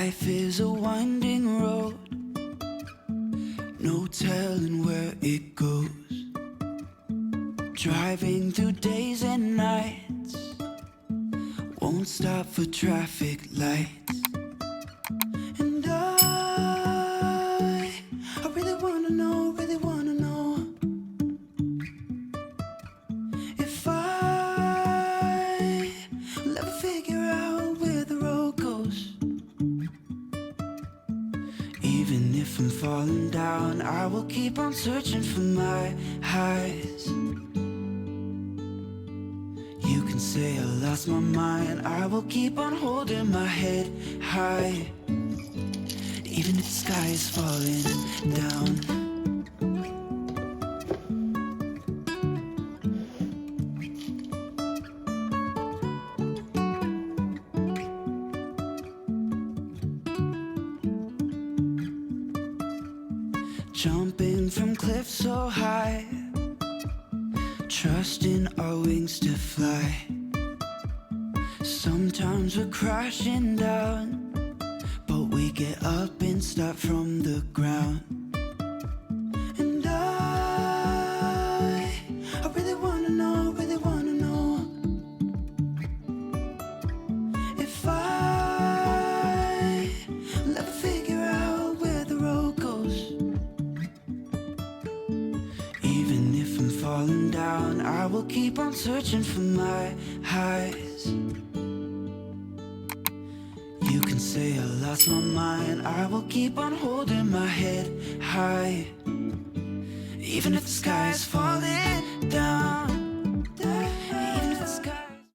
Life is a winding road, no telling where it goes. Driving through days and nights, won't stop for traffic lights. And I really wanna know, if I will ever figure out where the road goes. Even if I'm falling down, I will keep on searching for my highs. You can say I lost my mind, I will keep on holding my head high. Even if the sky is falling down. Jumping from cliffs so high, trusting our wings to fly. Sometimes we're crashing down, but we get up and start from the ground. And I really wanna know, if I will ever figure out where the road goes. Even if I'm falling down, I will keep on searching for my highs. You can say I lost my mind, I will keep on holding my head high. Even if the sky is falling down.